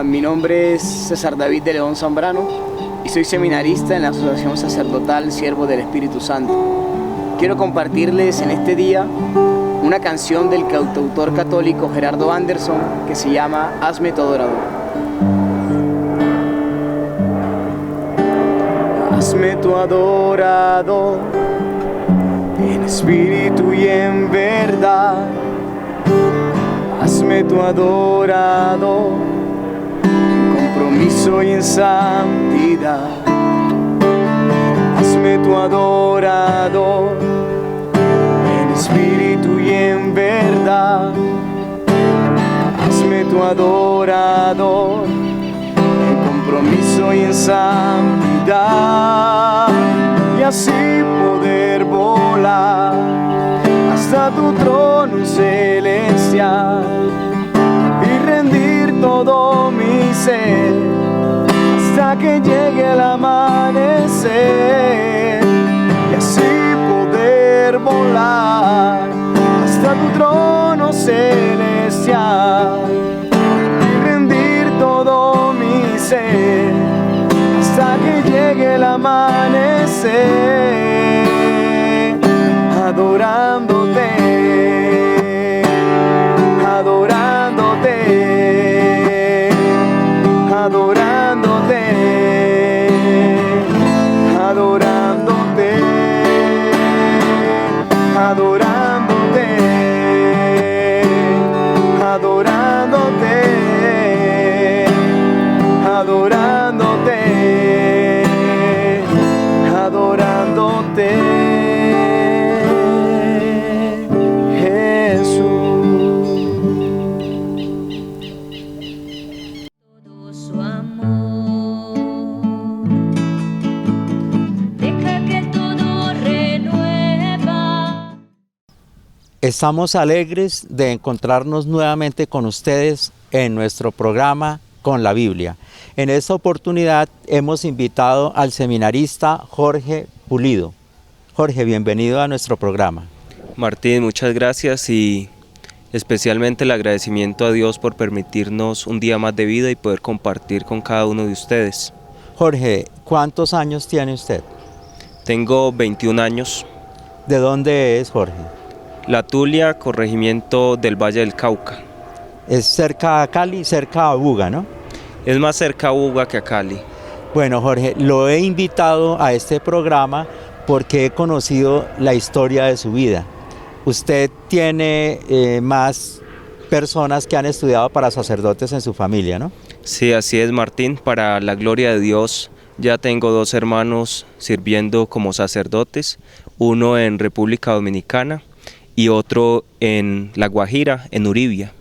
Mi nombre es César David de León Zambrano y soy seminarista en la Asociación Sacerdotal Siervo del Espíritu Santo. Quiero compartirles en este día una canción del cantautor católico Gerardo Anderson que se llama Hazme tu adorador. Hazme tu adorador, en espíritu y en verdad. Hazme tu adorador, en compromiso y en santidad. Hazme tu adorador, en espíritu y en verdad. Hazme tu adorador, en compromiso y en santidad. Y así poder volar hasta tu trono celestial y rendir todo mi ser hasta que llegue el amanecer. Y así poder volar hasta tu trono celestial y rendir todo mi ser hasta que llegue el amanecer. Adorándote, adorándote, adorándote, adorándote, adorándote, adorándote, adorándote, adorándote. Estamos alegres de encontrarnos nuevamente con ustedes en nuestro programa Con la Biblia. En esta oportunidad hemos invitado al seminarista Jorge Pulido. Jorge, bienvenido a nuestro programa. Martín, muchas gracias y especialmente el agradecimiento a Dios por permitirnos un día más de vida y poder compartir con cada uno de ustedes. Jorge, ¿cuántos años tiene usted? Tengo 21 años. ¿De dónde es, Jorge? La Tulia, corregimiento del Valle del Cauca. Es cerca a Cali, cerca a Buga, ¿no? Es más cerca a Buga que a Cali. Bueno, Jorge, lo he invitado a este programa porque he conocido la historia de su vida. Usted tiene más personas que han estudiado para sacerdotes en su familia, ¿no? Sí, así es, Martín. Para la gloria de Dios, ya tengo 2 hermanos sirviendo como sacerdotes, uno en República Dominicana y otro en La Guajira, en Uribia.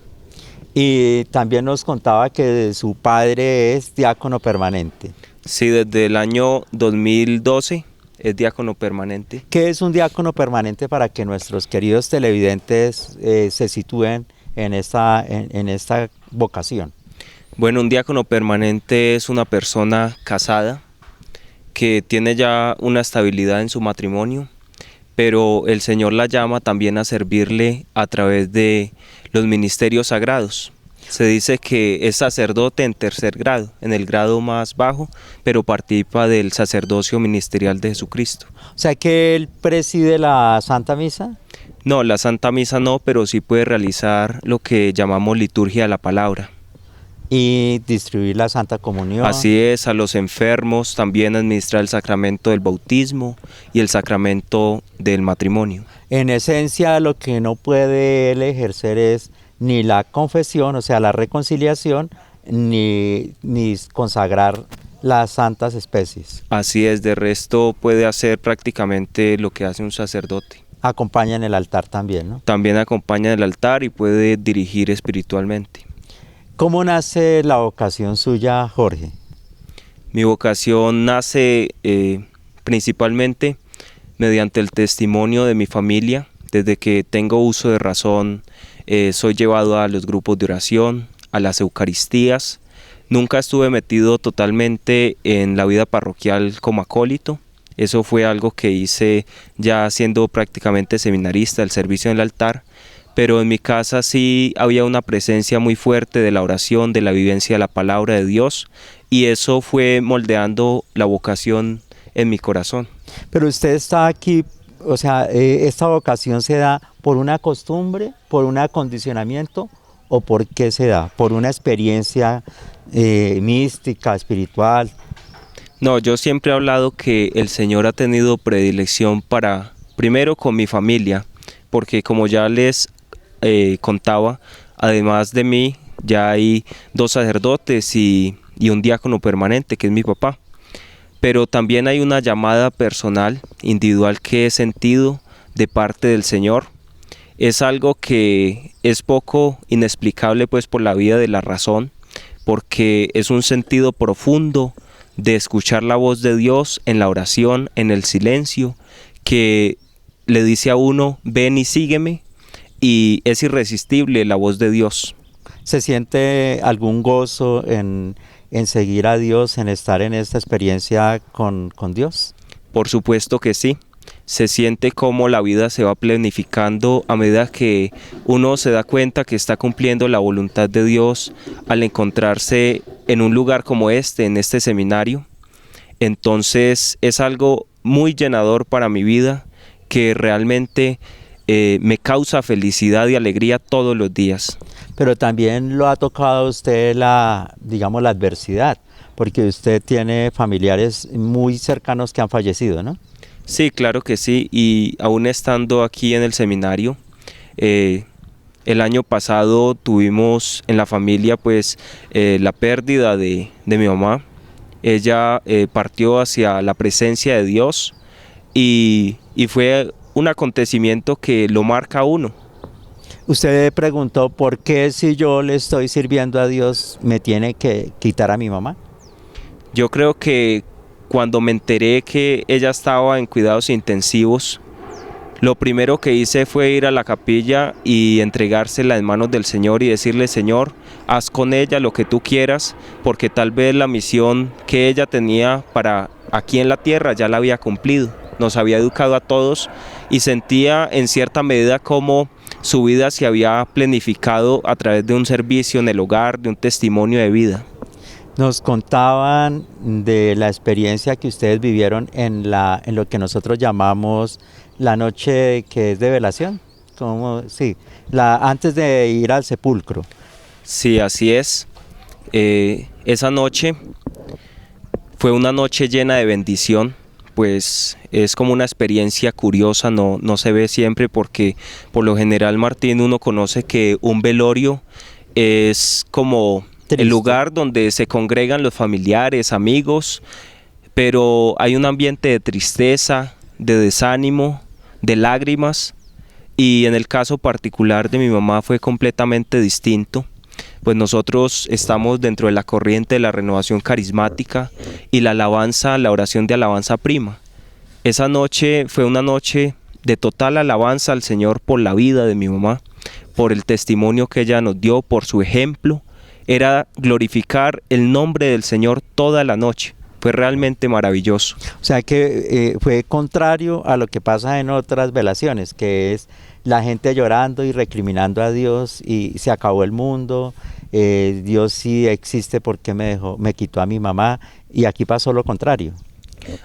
Y también nos contaba que su padre es diácono permanente. Sí, desde el año 2012 es diácono permanente. ¿Qué es un diácono permanente para que nuestros queridos televidentes se sitúen en esta vocación? Bueno, un diácono permanente es una persona casada que tiene ya una estabilidad en su matrimonio, pero el Señor la llama también a servirle a través de los ministerios sagrados. Se dice que es sacerdote en 3er grado, en el grado más bajo, pero participa del sacerdocio ministerial de Jesucristo. O sea que él preside la Santa Misa. No, la Santa Misa no, pero sí puede realizar lo que llamamos liturgia de la palabra. Y distribuir la Santa Comunión. Así es, a los enfermos también administrar el sacramento del bautismo y el sacramento del matrimonio. En esencia, lo que no puede él ejercer es ni la confesión, o sea, la reconciliación, ni consagrar las santas especies. Así es, de resto puede hacer prácticamente lo que hace un sacerdote. Acompaña en el altar también, ¿no? También acompaña en el altar y puede dirigir espiritualmente. ¿Cómo nace la vocación suya, Jorge? Mi vocación nace principalmente mediante el testimonio de mi familia. Desde que tengo uso de razón, soy llevado a los grupos de oración, a las Eucaristías. Nunca estuve metido totalmente en la vida parroquial como acólito. Eso fue algo que hice ya siendo prácticamente seminarista, el servicio en el altar. pero en mi casa sí había una presencia muy fuerte de la oración, de la vivencia de la palabra de Dios, y eso fue moldeando la vocación en mi corazón. Pero usted está aquí, o sea, ¿esta vocación se da por una costumbre, por un acondicionamiento o por qué se da? ¿Por una experiencia mística, espiritual? No, yo siempre he hablado que el Señor ha tenido predilección para, primero con mi familia, porque como ya les contaba, además de mí, ya hay 2 sacerdotes y un diácono permanente, que es mi papá. Pero también hay una llamada personal, individual, que he sentido de parte del Señor. Es algo que es poco inexplicable pues por la vía de la razón, porque es un sentido profundo de escuchar la voz de Dios en la oración, en el silencio, que le dice a uno, ven y sígueme, y es irresistible la voz de Dios. ¿Se siente algún gozo en seguir a Dios, en estar en esta experiencia con Dios? Por supuesto que sí. Se siente como la vida se va planificando a medida que uno se da cuenta que está cumpliendo la voluntad de Dios al encontrarse en un lugar como este, en este seminario. Entonces es algo muy llenador para mi vida, que realmente me causa felicidad y alegría todos los días. Pero también lo ha tocado a usted digamos, la adversidad, porque usted tiene familiares muy cercanos que han fallecido, ¿no? Sí, claro que sí, y aún estando aquí en el seminario, el año pasado tuvimos en la familia pues la pérdida de mi mamá. Ella partió hacia la presencia de Dios y fue un acontecimiento que lo marca a uno. Usted preguntó, ¿por qué si yo le estoy sirviendo a Dios me tiene que quitar a mi mamá? Yo creo que cuando me enteré que ella estaba en cuidados intensivos, lo primero que hice fue ir a la capilla y entregársela en manos del Señor y decirle, Señor, haz con ella lo que tú quieras, porque tal vez la misión que ella tenía para aquí en la tierra ya la había cumplido. Nos había educado a todos y sentía en cierta medida como su vida se había planificado a través de un servicio en el hogar, de un testimonio de vida. Nos contaban de la experiencia que ustedes vivieron en lo que nosotros llamamos la noche que es de velación, sí, antes de ir al sepulcro. Sí, así es. Esa noche fue una noche llena de bendición, pues es como una experiencia curiosa, no se ve siempre, porque por lo general, Martín, uno conoce que un velorio es como triste, el lugar donde se congregan los familiares, amigos, pero hay un ambiente de tristeza, de desánimo, de lágrimas, y en el caso particular de mi mamá fue completamente distinto. Pues nosotros estamos dentro de la corriente de la renovación carismática y la alabanza, la oración de alabanza prima. Esa noche fue una noche de total alabanza al Señor por la vida de mi mamá, por el testimonio que ella nos dio, por su ejemplo. Era glorificar el nombre del Señor toda la noche. Fue realmente maravilloso. O sea que fue contrario a lo que pasa en otras velaciones, que es la gente llorando y recriminando a Dios y se acabó el mundo, Dios sí existe porque me quitó a mi mamá, y aquí pasó lo contrario.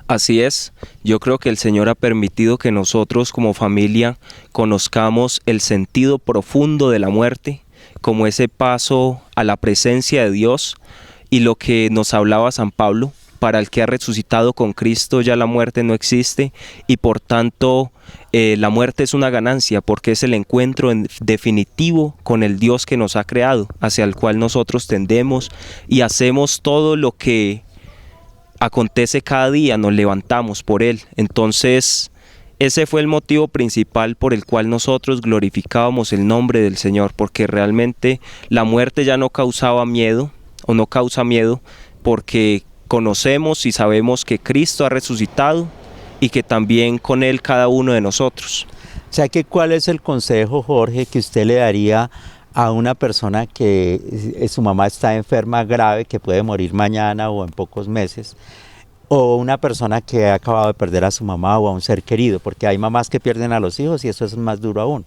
Así es, yo creo que el Señor ha permitido que nosotros como familia conozcamos el sentido profundo de la muerte, como ese paso a la presencia de Dios, y lo que nos hablaba San Pablo: para el que ha resucitado con Cristo ya la muerte no existe, y por tanto la muerte es una ganancia, porque es el encuentro definitivo con el Dios que nos ha creado, hacia el cual nosotros tendemos y hacemos todo lo que acontece cada día, nos levantamos por Él. Entonces ese fue el motivo principal por el cual nosotros glorificábamos el nombre del Señor, porque realmente la muerte ya no causaba miedo, o no causa miedo, porque conocemos y sabemos que Cristo ha resucitado y que también con Él cada uno de nosotros. O sea que, ¿cuál es el consejo, Jorge, que usted le daría a una persona que su mamá está enferma grave, que puede morir mañana o en pocos meses, o una persona que ha acabado de perder a su mamá o a un ser querido? Porque hay mamás que pierden a los hijos y eso es más duro aún.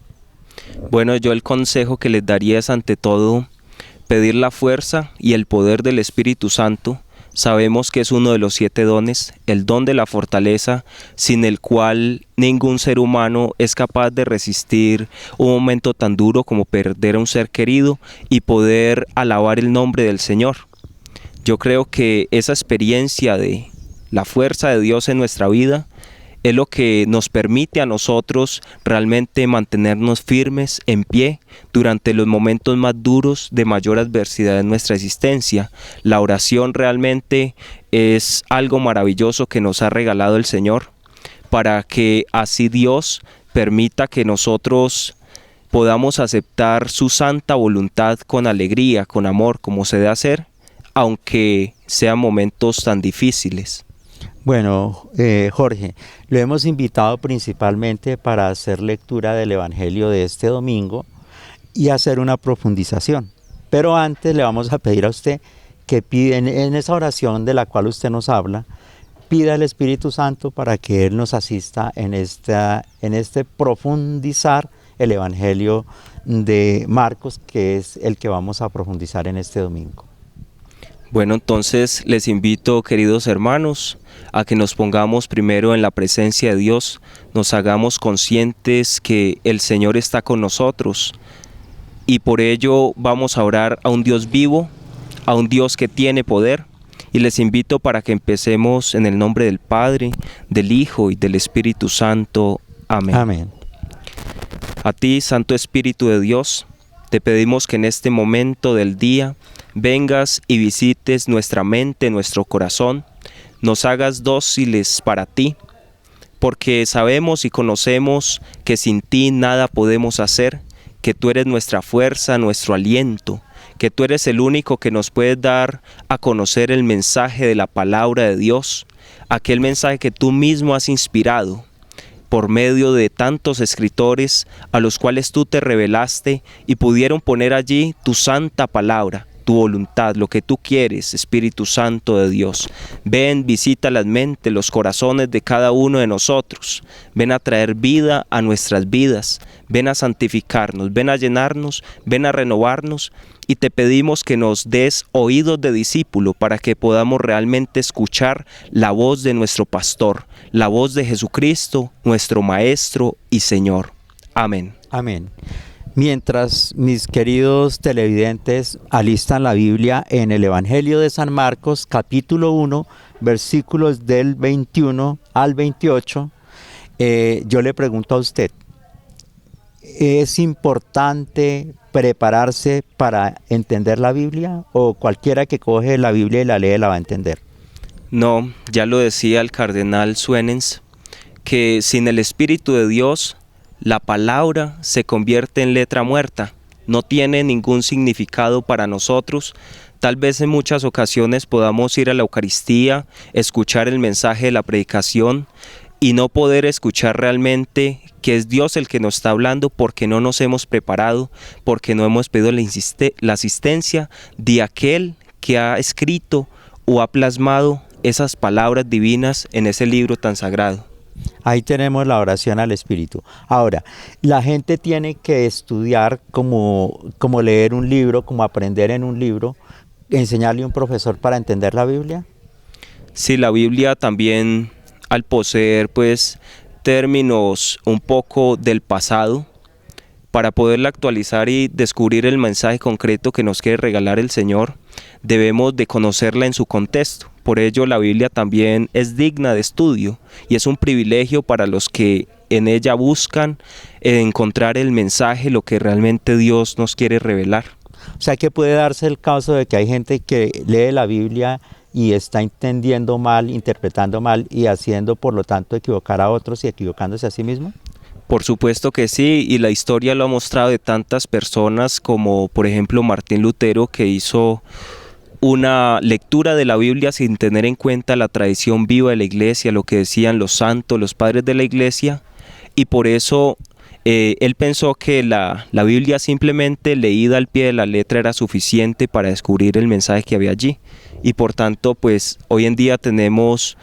Bueno, yo el consejo que les daría es ante todo pedir la fuerza y el poder del Espíritu Santo. Sabemos que es uno de los 7 dones, el don de la fortaleza, sin el cual ningún ser humano es capaz de resistir un momento tan duro como perder a un ser querido y poder alabar el nombre del Señor. Yo creo que esa experiencia de la fuerza de Dios en nuestra vida es lo que nos permite a nosotros realmente mantenernos firmes en pie durante los momentos más duros de mayor adversidad en nuestra existencia. La oración realmente es algo maravilloso que nos ha regalado el Señor para que así Dios permita que nosotros podamos aceptar su santa voluntad con alegría, con amor, como se debe hacer, aunque sean momentos tan difíciles. Bueno, Jorge, lo hemos invitado principalmente para hacer lectura del Evangelio de este domingo y hacer una profundización. Pero antes le vamos a pedir a usted que pida en esa oración de la cual usted nos habla, pida al Espíritu Santo para que Él nos asista en este profundizar el Evangelio de Marcos, que es el que vamos a profundizar en este domingo. Bueno, entonces les invito, queridos hermanos, a que nos pongamos primero en la presencia de Dios, nos hagamos conscientes que el Señor está con nosotros y por ello vamos a orar a un Dios vivo, a un Dios que tiene poder, y les invito para que empecemos en el nombre del Padre, del Hijo y del Espíritu Santo. Amén. Amén. A ti, Santo Espíritu de Dios, te pedimos que en este momento del día vengas y visites nuestra mente, nuestro corazón, nos hagas dóciles para ti, porque sabemos y conocemos que sin ti nada podemos hacer, que tú eres nuestra fuerza, nuestro aliento, que tú eres el único que nos puedes dar a conocer el mensaje de la palabra de Dios, aquel mensaje que tú mismo has inspirado por medio de tantos escritores a los cuales tú te revelaste y pudieron poner allí tu santa palabra, tu voluntad, lo que tú quieres, Espíritu Santo de Dios. Ven, visita las mentes, los corazones de cada uno de nosotros. Ven a traer vida a nuestras vidas. Ven a santificarnos, ven a llenarnos, ven a renovarnos. Y te pedimos que nos des oídos de discípulo para que podamos realmente escuchar la voz de nuestro pastor, la voz de Jesucristo, nuestro Maestro y Señor. Amén. Amén. Mientras mis queridos televidentes alistan la Biblia en el Evangelio de San Marcos, capítulo 1, versículos del 21 al 28, yo le pregunto a usted, ¿es importante prepararse para entender la Biblia o cualquiera que coge la Biblia y la lee la va a entender? No, ya lo decía el cardenal Suenens, que sin el Espíritu de Dios, la palabra se convierte en letra muerta, no tiene ningún significado para nosotros. Tal vez en muchas ocasiones podamos ir a la Eucaristía, escuchar el mensaje de la predicación y no poder escuchar realmente que es Dios el que nos está hablando porque no nos hemos preparado, porque no hemos pedido la asistencia de aquel que ha escrito o ha plasmado esas palabras divinas en ese libro tan sagrado. Ahí tenemos la oración al Espíritu. Ahora, la gente tiene que estudiar como leer un libro, como aprender en un libro, enseñarle a un profesor para entender la Biblia. Sí, la Biblia también, al poseer pues términos un poco del pasado, para poderla actualizar y descubrir el mensaje concreto que nos quiere regalar el Señor, debemos de conocerla en su contexto. Por ello la Biblia también es digna de estudio y es un privilegio para los que en ella buscan encontrar el mensaje, lo que realmente Dios nos quiere revelar. O sea que puede darse el caso de que hay gente que lee la Biblia y está entendiendo mal, interpretando mal y haciendo por lo tanto equivocar a otros y equivocándose a sí mismo. Por supuesto que sí, y la historia lo ha mostrado de tantas personas como por ejemplo Martín Lutero, que hizo una lectura de la Biblia sin tener en cuenta la tradición viva de la iglesia, lo que decían los santos, los padres de la iglesia, y por eso Él pensó que la Biblia simplemente leída al pie de la letra era suficiente para descubrir el mensaje que había allí. Y por tanto, pues hoy en día tenemos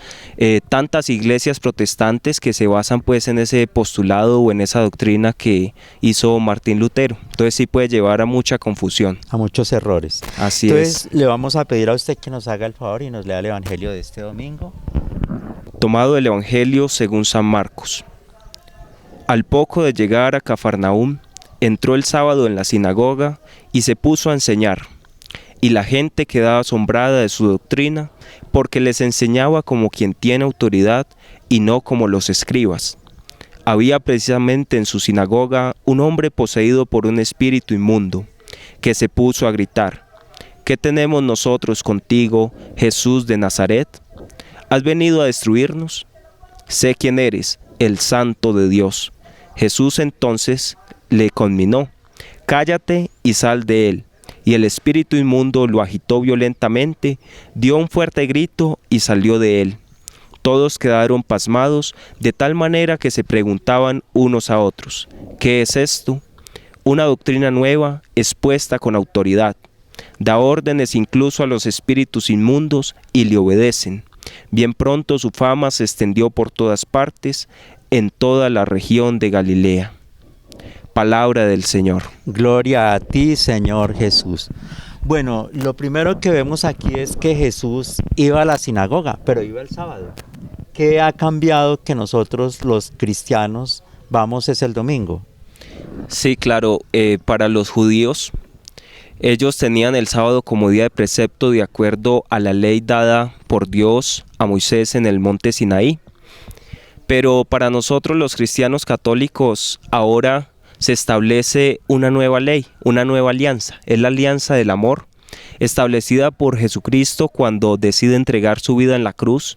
tantas iglesias protestantes que se basan pues en ese postulado o en esa doctrina que hizo Martín Lutero. Entonces sí puede llevar a mucha confusión. A muchos errores. Así Entonces es. le vamos a pedir a usted que nos haga el favor y nos lea el Evangelio de este domingo. Tomado del Evangelio según San Marcos. Al poco de llegar a Cafarnaúm, entró el sábado en la sinagoga y se puso a enseñar. Y la gente quedaba asombrada de su doctrina, porque les enseñaba como quien tiene autoridad y no como los escribas. Había precisamente en su sinagoga un hombre poseído por un espíritu inmundo, que se puso a gritar: ¿Qué tenemos nosotros contigo, Jesús de Nazaret? ¿Has venido a destruirnos? Sé quién eres, el Santo de Dios. Jesús entonces le conminó: cállate y sal de él. Y el espíritu inmundo lo agitó violentamente, dio un fuerte grito y salió de él. Todos quedaron pasmados, de tal manera que se preguntaban unos a otros: ¿qué es esto? Una doctrina nueva, expuesta con autoridad. Da órdenes incluso a los espíritus inmundos y le obedecen. Bien pronto su fama se extendió por todas partes, en toda la región de Galilea. Palabra del Señor. Gloria a ti, Señor Jesús. Bueno, lo primero que vemos aquí es que Jesús iba a la sinagoga, pero iba el sábado. ¿Qué ha cambiado que nosotros los cristianos vamos es el domingo? Sí, claro, para los judíos, ellos tenían el sábado como día de precepto de acuerdo a la ley dada por Dios a Moisés en el monte Sinaí. Pero para nosotros los cristianos católicos ahora se establece una nueva ley, una nueva alianza. Es la alianza del amor, establecida por Jesucristo cuando decide entregar su vida en la cruz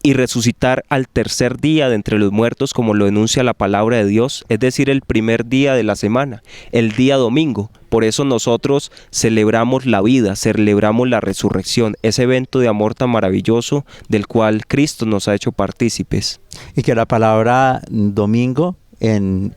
y resucitar al tercer día de entre los muertos, como lo enuncia la palabra de Dios, es decir, el primer día de la semana, el día domingo. Por eso nosotros celebramos la vida, celebramos la resurrección, ese evento de amor tan maravilloso del cual Cristo nos ha hecho partícipes. Y que la palabra domingo en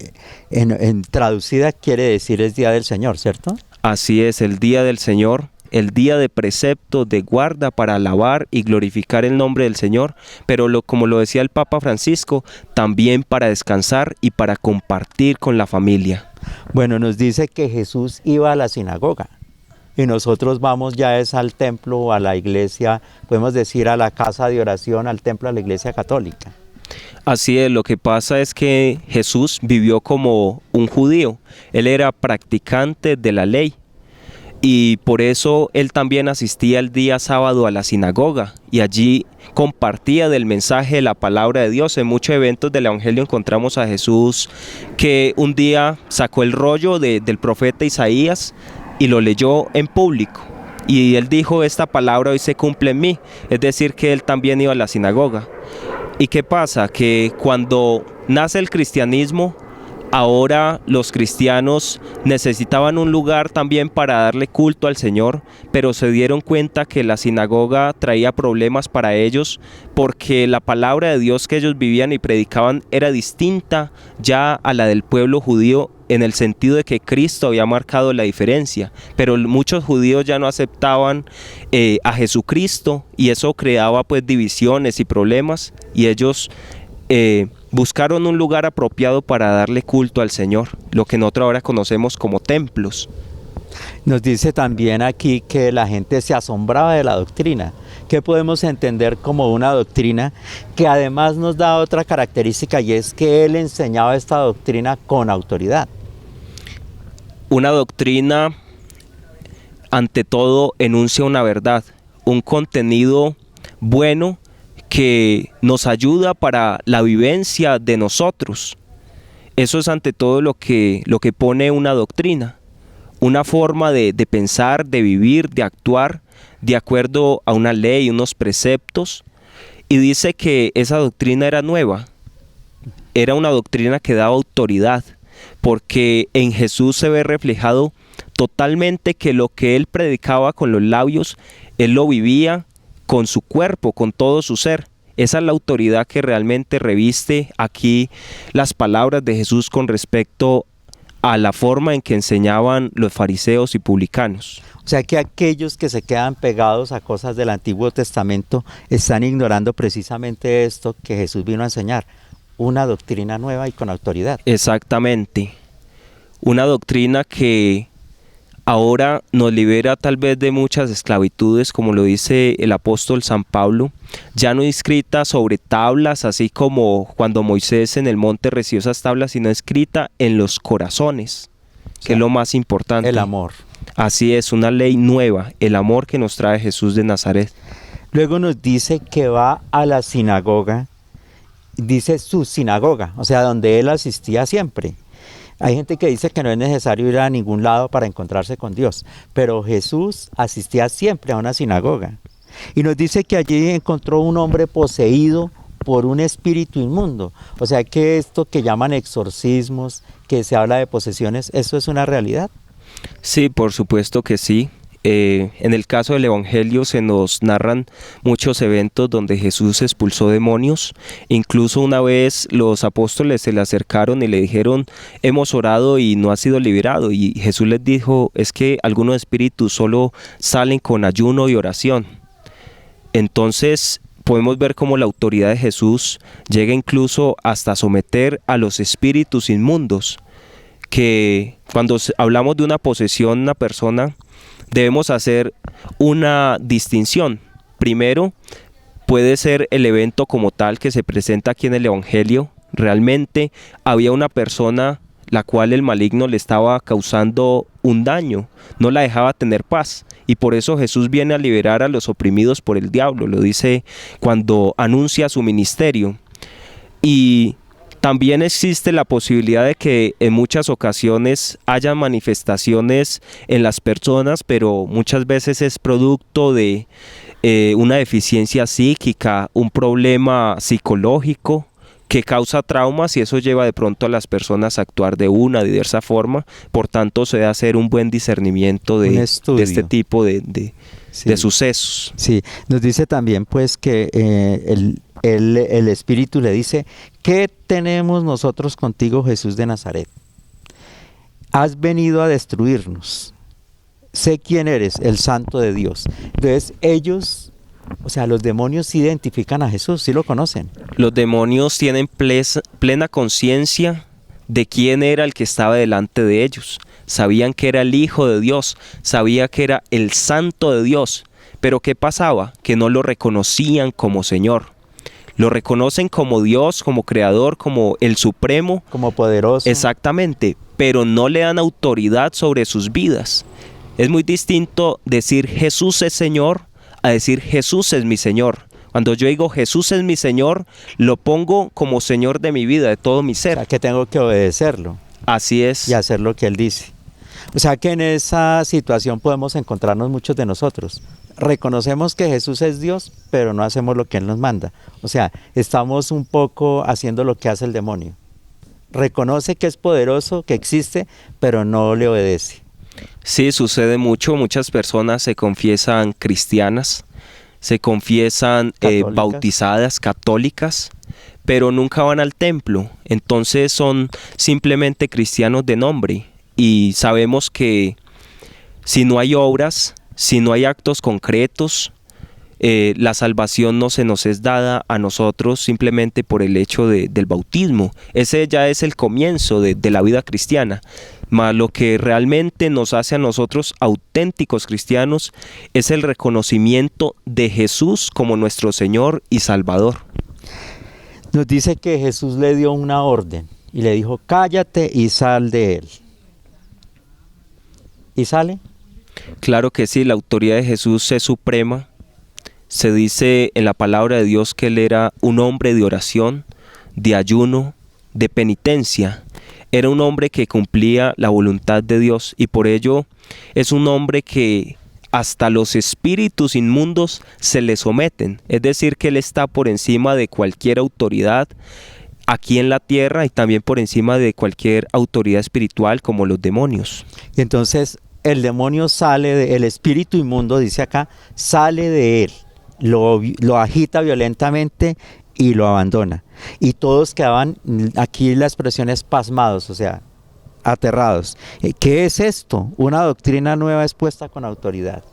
traducida quiere decir es día del Señor, ¿cierto? Así es, el día del Señor, el día de precepto, de guarda para alabar y glorificar el nombre del Señor, pero como lo decía el Papa Francisco, también para descansar y para compartir con la familia. Bueno, nos dice que Jesús iba a la sinagoga y nosotros vamos ya es al templo, a la iglesia, podemos decir a la casa de oración, al templo, a la iglesia católica. Así es, lo que pasa es que Jesús vivió como un judío, él era practicante de la ley. Y por eso él también asistía el día sábado a la sinagoga y allí compartía del mensaje de la palabra de Dios. En muchos eventos del Evangelio encontramos a Jesús que un día sacó el rollo del profeta Isaías y lo leyó en público. Y él dijo: esta palabra hoy se cumple en mí, es decir, que él también iba a la sinagoga. ¿Y qué pasa? Que cuando nace el cristianismo, ahora los cristianos necesitaban un lugar también para darle culto al Señor, pero se dieron cuenta que la sinagoga traía problemas para ellos porque la palabra de Dios que ellos vivían y predicaban era distinta ya a la del pueblo judío, en el sentido de que Cristo había marcado la diferencia, pero muchos judíos ya no aceptaban a Jesucristo y eso creaba pues divisiones y problemas y ellos buscaron un lugar apropiado para darle culto al Señor, lo que nosotros ahora conocemos como templos. Nos dice también aquí que la gente se asombraba de la doctrina. ¿Qué podemos entender como una doctrina que además nos da otra característica y es que él enseñaba esta doctrina con autoridad? Una doctrina, ante todo, enuncia una verdad, un contenido bueno que nos ayuda para la vivencia de nosotros. Eso es ante todo lo que pone una doctrina, una forma de pensar, de vivir, de actuar de acuerdo a una ley, unos preceptos, y dice que esa doctrina era nueva, era una doctrina que daba autoridad, porque en Jesús se ve reflejado totalmente que lo que él predicaba con los labios, él lo vivía con su cuerpo, con todo su ser, Esa es la autoridad que realmente reviste aquí las palabras de Jesús con respecto a la forma en que enseñaban los fariseos y publicanos. O sea que aquellos que se quedan pegados a cosas del Antiguo Testamento están ignorando precisamente esto que Jesús vino a enseñar, una doctrina nueva y con autoridad. Exactamente. Una doctrina que ahora nos libera tal vez de muchas esclavitudes, como lo dice el apóstol San Pablo, ya no escrita sobre tablas, así como cuando Moisés en el monte recibió esas tablas, sino escrita en los corazones, que es lo más importante. El amor. Así es, una ley nueva, el amor que nos trae Jesús de Nazaret. Luego nos dice que va a la sinagoga, dice su sinagoga, o sea, donde él asistía siempre. Hay gente que dice que no es necesario ir a ningún lado para encontrarse con Dios, pero Jesús asistía siempre a una sinagoga. Y nos dice que allí encontró un hombre poseído por un espíritu inmundo. O sea que esto que llaman exorcismos, que se habla de posesiones, ¿eso es una realidad? Sí, por supuesto que sí. En el caso del Evangelio se nos narran muchos eventos donde Jesús expulsó demonios. Incluso una vez los apóstoles se le acercaron y le dijeron: hemos orado y no ha sido liberado. Y Jesús les dijo: es que algunos espíritus solo salen con ayuno y oración. Entonces podemos ver cómo la autoridad de Jesús llega incluso hasta someter a los espíritus inmundos, que cuando hablamos de una posesión, una persona, debemos hacer una distinción. Primero, puede ser el evento como tal que se presenta aquí en el Evangelio. Realmente había una persona la cual el maligno le estaba causando un daño, no la dejaba tener paz, y por eso Jesús viene a liberar a los oprimidos por el diablo, lo dice cuando anuncia su ministerio. Y también existe la posibilidad de que en muchas ocasiones haya manifestaciones en las personas, pero muchas veces es producto de una deficiencia psíquica, un problema psicológico que causa traumas, y eso lleva de pronto a las personas a actuar de una diversa forma. Por tanto, se debe hacer un buen discernimiento de este tipo de sucesos. Sí, nos dice también pues que el Espíritu le dice: ¿qué tenemos nosotros contigo, Jesús de Nazaret? Has venido a destruirnos. Sé quién eres, el Santo de Dios. Entonces ellos, o sea, los demonios sí identifican a Jesús, sí lo conocen. Los demonios tienen plena conciencia de quién era el que estaba delante de ellos. Sabían que era el Hijo de Dios, sabía que era el Santo de Dios. Pero ¿qué pasaba? Que no lo reconocían como Señor. Lo reconocen como Dios, como Creador, como el Supremo. Como poderoso. Exactamente, pero no le dan autoridad sobre sus vidas. Es muy distinto decir Jesús es Señor a decir Jesús es mi Señor. Cuando yo digo Jesús es mi Señor, lo pongo como Señor de mi vida, de todo mi ser. O sea, que tengo que obedecerlo. Así es. Y hacer lo que Él dice. O sea que en esa situación podemos encontrarnos muchos de nosotros. Reconocemos que Jesús es Dios, pero no hacemos lo que Él nos manda. O sea, estamos un poco haciendo lo que hace el demonio. Reconoce que es poderoso, que existe, pero no le obedece. Sí, sucede mucho. Muchas personas se confiesan cristianas, se confiesan bautizadas, católicas, pero nunca van al templo. Entonces son simplemente cristianos de nombre. Y sabemos que si no hay obras, si no hay actos concretos, la salvación no se nos es dada a nosotros simplemente por el hecho del bautismo. Ese ya es el comienzo de la vida cristiana. Mas lo que realmente nos hace a nosotros auténticos cristianos es el reconocimiento de Jesús como nuestro Señor y Salvador. Nos dice que Jesús le dio una orden y le dijo: cállate y sal de él. ¿Y sale? Claro que sí, la autoridad de Jesús es suprema. Se dice en la palabra de Dios que Él era un hombre de oración, de ayuno, de penitencia. Era un hombre que cumplía la voluntad de Dios, y por ello es un hombre que hasta los espíritus inmundos se le someten. Es decir, que Él está por encima de cualquier autoridad aquí en la tierra y también por encima de cualquier autoridad espiritual como los demonios. Y entonces el demonio sale, el espíritu inmundo, dice acá, sale de él. lo agita violentamente y lo abandona. Y todos quedaban, aquí la expresión es pasmados, o sea, aterrados. ¿Qué es esto? Una doctrina nueva expuesta con autoridad.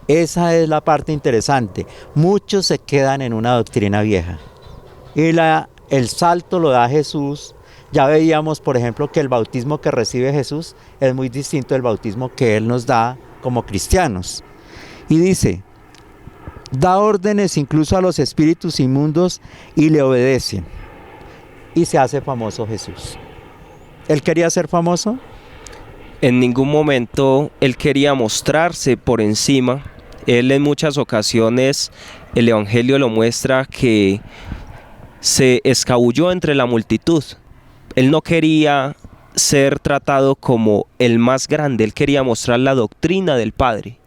Esa es la parte interesante. Muchos se quedan en una doctrina vieja. Y el salto lo da Jesús. Ya veíamos, por ejemplo, que el bautismo que recibe Jesús es muy distinto del bautismo que Él nos da como cristianos. Y dice, da órdenes incluso a los espíritus inmundos y le obedecen. Y se hace famoso Jesús. ¿Él quería ser famoso? En ningún momento él quería mostrarse por encima. Él en muchas ocasiones, el Evangelio lo muestra que se escabulló entre la multitud. Él no quería ser tratado como el más grande, él quería mostrar la doctrina del Padre.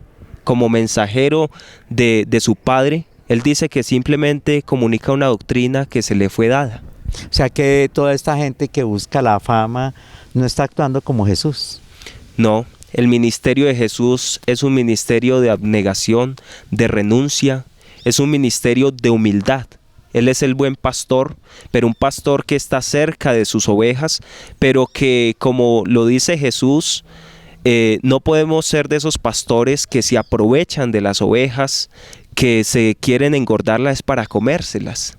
Como mensajero de su Padre, él dice que simplemente comunica una doctrina que se le fue dada. O sea que toda esta gente que busca la fama no está actuando como Jesús. No, el ministerio de Jesús es un ministerio de abnegación, de renuncia, es un ministerio de humildad. Él es el buen pastor, pero un pastor que está cerca de sus ovejas, pero que, como lo dice Jesús, no podemos ser de esos pastores que se aprovechan de las ovejas, que se quieren engordarlas para comérselas.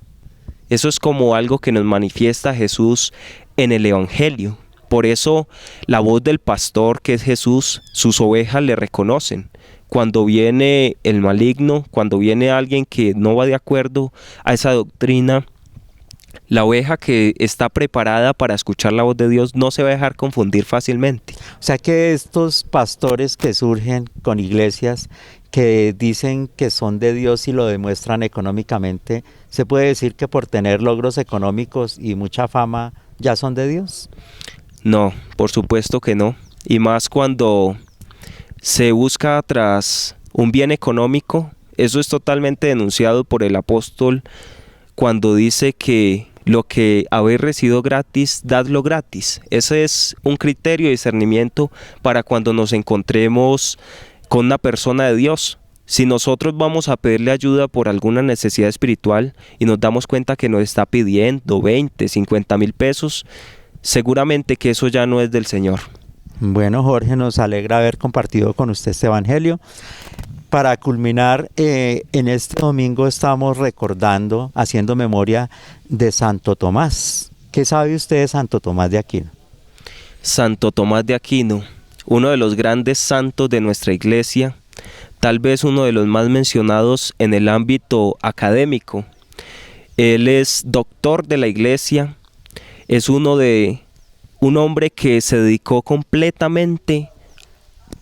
Eso es como algo que nos manifiesta Jesús en el Evangelio. Por eso la voz del pastor, que es Jesús, sus ovejas le reconocen. Cuando viene el maligno, cuando viene alguien que no va de acuerdo a esa doctrina, la oveja que está preparada para escuchar la voz de Dios no se va a dejar confundir fácilmente. O sea que estos pastores que surgen con iglesias que dicen que son de Dios y lo demuestran económicamente, ¿se puede decir que por tener logros económicos y mucha fama ya son de Dios? No, por supuesto que no. Y más cuando se busca tras un bien económico. Eso es totalmente denunciado por el apóstol cuando dice que lo que habéis recibido gratis, dadlo gratis. Ese es un criterio de discernimiento para cuando nos encontremos con una persona de Dios. Si nosotros vamos a pedirle ayuda por alguna necesidad espiritual y nos damos cuenta que nos está pidiendo 20, 50 mil pesos, seguramente que eso ya no es del Señor. Bueno, Jorge, nos alegra haber compartido con usted este evangelio. Para culminar, en este domingo estamos recordando, haciendo memoria de Santo Tomás. ¿Qué sabe usted de Santo Tomás de Aquino? Santo Tomás de Aquino, uno de los grandes santos de nuestra iglesia, tal vez uno de los más mencionados en el ámbito académico. Él es doctor de la iglesia, es un hombre que se dedicó completamente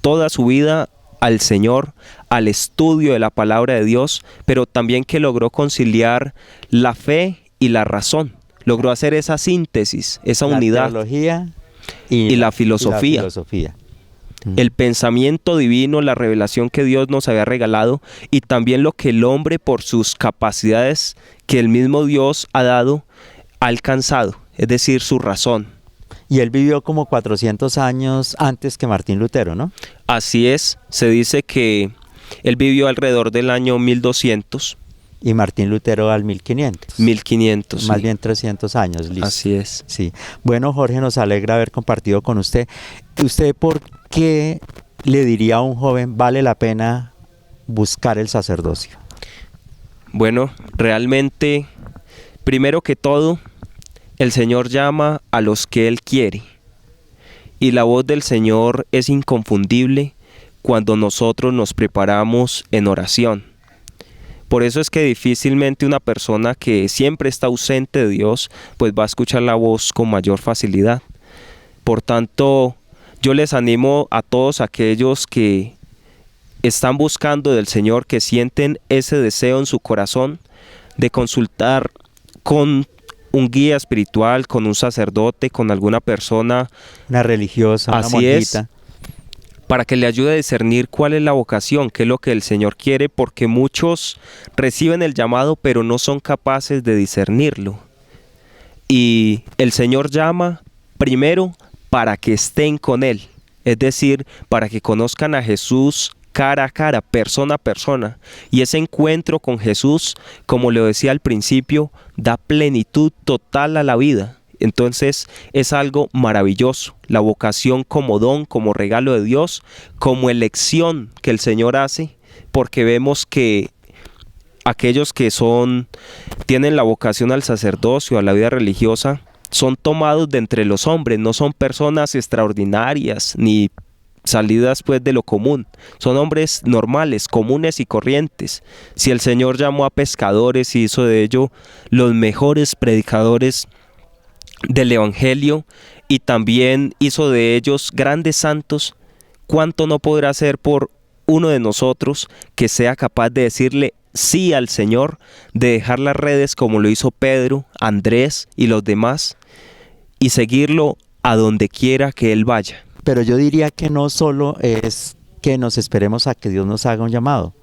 toda su vida al Señor, al estudio de la palabra de Dios, pero también que logró conciliar la fe y la razón. Logró hacer esa síntesis, esa unidad. La teología y la filosofía. El pensamiento divino, la revelación que Dios nos había regalado y también lo que el hombre por sus capacidades que el mismo Dios ha dado, ha alcanzado, es decir, su razón. Y él vivió como 400 años antes que Martín Lutero, ¿no? Así es, se dice que él vivió alrededor del año 1200. Y Martín Lutero al 1500. 1500. Más sí. bien 300 años, listo. Así es. Sí. Bueno, Jorge, nos alegra haber compartido con usted. ¿Usted por qué le diría a un joven vale la pena buscar el sacerdocio? Bueno, realmente, primero que todo, el Señor llama a los que Él quiere. Y la voz del Señor es inconfundible cuando nosotros nos preparamos en oración. Por eso es que difícilmente una persona que siempre está ausente de Dios, pues va a escuchar la voz con mayor facilidad. Por tanto, yo les animo a todos aquellos que están buscando del Señor, que sienten ese deseo en su corazón de consultar con un guía espiritual, con un sacerdote, con alguna persona. Una religiosa, una monjita. Para que le ayude a discernir cuál es la vocación, qué es lo que el Señor quiere, porque muchos reciben el llamado, pero no son capaces de discernirlo. Y el Señor llama primero para que estén con Él, es decir, para que conozcan a Jesús cara a cara, persona a persona. Y ese encuentro con Jesús, como lo decía al principio, da plenitud total a la vida. Entonces es algo maravilloso, la vocación como don, como regalo de Dios, como elección que el Señor hace, porque vemos que aquellos que tienen la vocación al sacerdocio, a la vida religiosa, son tomados de entre los hombres, no son personas extraordinarias ni salidas pues de lo común, son hombres normales, comunes y corrientes. Si el Señor llamó a pescadores y hizo de ello los mejores predicadores del Evangelio y también hizo de ellos grandes santos, ¿cuánto no podrá hacer por uno de nosotros que sea capaz de decirle sí al Señor, de dejar las redes como lo hizo Pedro, Andrés y los demás y seguirlo a donde quiera que Él vaya? Pero yo diría que no solo es que nos esperemos a que Dios nos haga un llamado,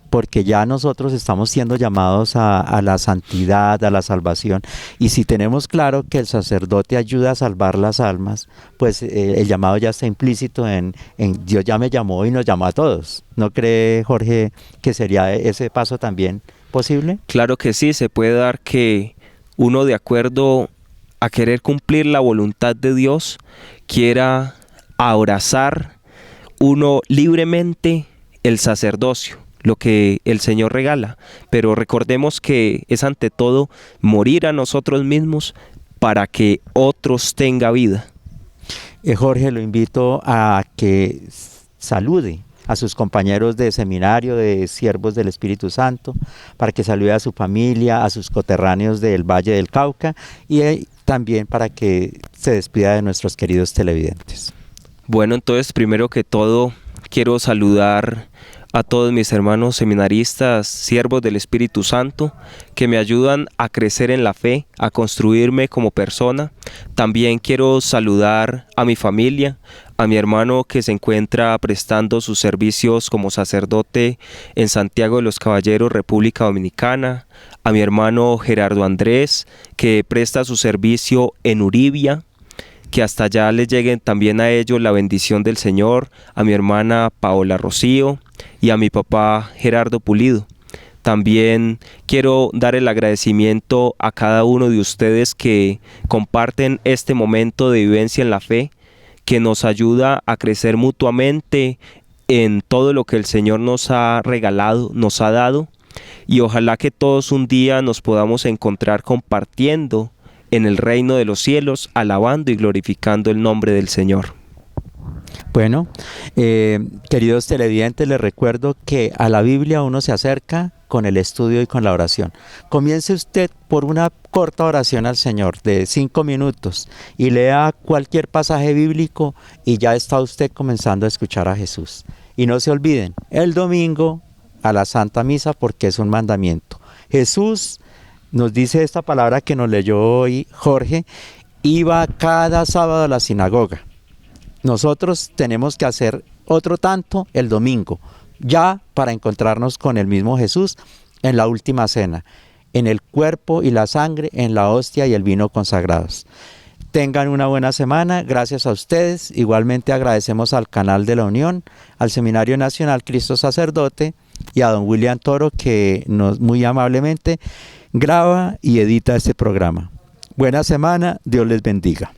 porque ya nosotros estamos siendo llamados a la santidad, a la salvación, y si tenemos claro que el sacerdote ayuda a salvar las almas, pues el llamado ya está implícito en Dios ya me llamó y nos llamó a todos. ¿No cree, Jorge, que sería ese paso también posible? Claro que sí, se puede dar que uno, de acuerdo a querer cumplir la voluntad de Dios, quiera abrazar uno libremente el sacerdocio, lo que el Señor regala, pero recordemos que es ante todo morir a nosotros mismos para que otros tengan vida. Jorge, lo invito a que salude a sus compañeros de seminario, de siervos del Espíritu Santo, para que salude a su familia, a sus coterráneos del Valle del Cauca y también para que se despida de nuestros queridos televidentes. Bueno, entonces primero que todo quiero saludar a todos mis hermanos seminaristas, siervos del Espíritu Santo, que me ayudan a crecer en la fe, a construirme como persona. También quiero saludar a mi familia, a mi hermano que se encuentra prestando sus servicios como sacerdote en Santiago de los Caballeros, República Dominicana, a mi hermano Gerardo Andrés, que presta su servicio en Uribia, que hasta allá les lleguen también a ellos la bendición del Señor, a mi hermana Paola Rocío y a mi papá Gerardo Pulido. También quiero dar el agradecimiento a cada uno de ustedes que comparten este momento de vivencia en la fe, que nos ayuda a crecer mutuamente en todo lo que el Señor nos ha regalado, nos ha dado, y ojalá que todos un día nos podamos encontrar compartiendo en el reino de los cielos, alabando y glorificando el nombre del Señor. Bueno, queridos televidentes, les recuerdo que a la Biblia uno se acerca con el estudio y con la oración. Comience usted por una corta oración al Señor de 5 minutos y lea cualquier pasaje bíblico y ya está usted comenzando a escuchar a Jesús. Y no se olviden, el domingo a la Santa Misa, porque es un mandamiento. Jesús nos dice esta palabra que nos leyó hoy Jorge, iba cada sábado a la sinagoga. Nosotros tenemos que hacer otro tanto el domingo, ya para encontrarnos con el mismo Jesús en la última cena, en el cuerpo y la sangre, en la hostia y el vino consagrados. Tengan una buena semana, gracias a ustedes. Igualmente agradecemos al Canal de la Unión, al Seminario Nacional Cristo Sacerdote y a don William Toro, que nos muy amablemente graba y edita este programa. Buena semana, Dios les bendiga.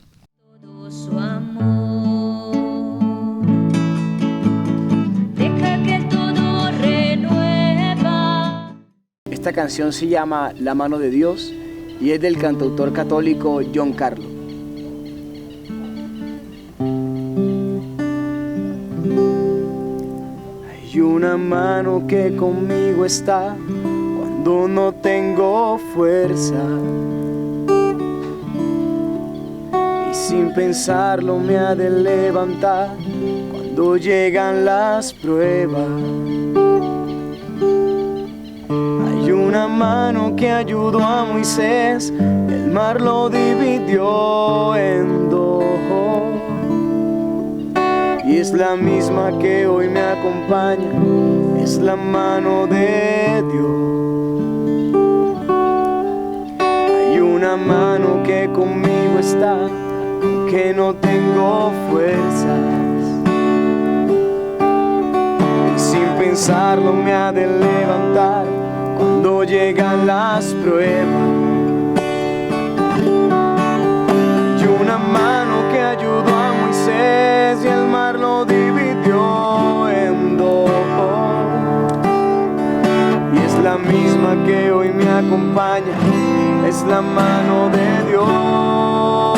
Esta canción se llama La mano de Dios y es del cantautor católico John Carlo. Hay una mano que conmigo está cuando no tengo fuerza, y sin pensarlo me ha de levantar cuando llegan las pruebas. Hay una mano que ayudó a Moisés, el mar lo dividió en dos, y es la misma que hoy me acompaña, es la mano de Dios. Hay una mano que conmigo está, aunque no tengo fuerzas, y sin pensarlo me ha de levantar cuando llegan las pruebas. Y una mano que ayudó a Moisés y el mar lo dividió en dos. Y es la misma que hoy me acompaña, es la mano de Dios.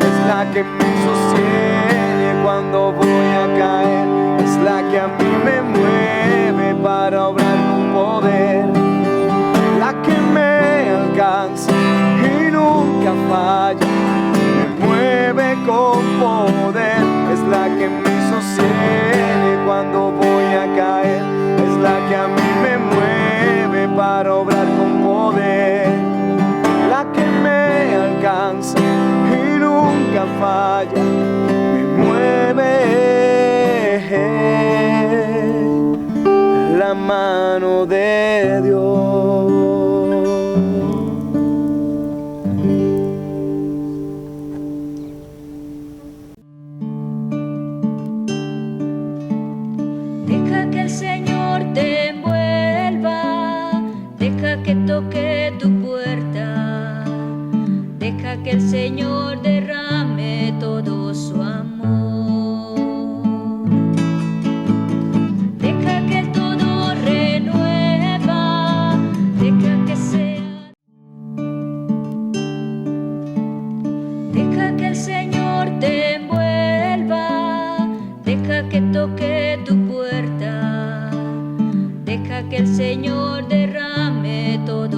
Es la que me sostiene cuando voy a caer, es la que a mí me mueve para obrar con poder, la que me alcanza y nunca falla, me mueve con poder, es la que me sostiene cuando voy a caer, es la que a mí me mueve para obrar con poder, la que me alcanza y nunca falla, me mueve la mano de Dios. Deja que el Señor te envuelva, deja que toque tu puerta, deja que el Señor derrame todo su amor, deja que Él todo renueva, deja que sea, deja que el Señor te envuelva, deja que toque tu puerta, deja que el Señor derrame todo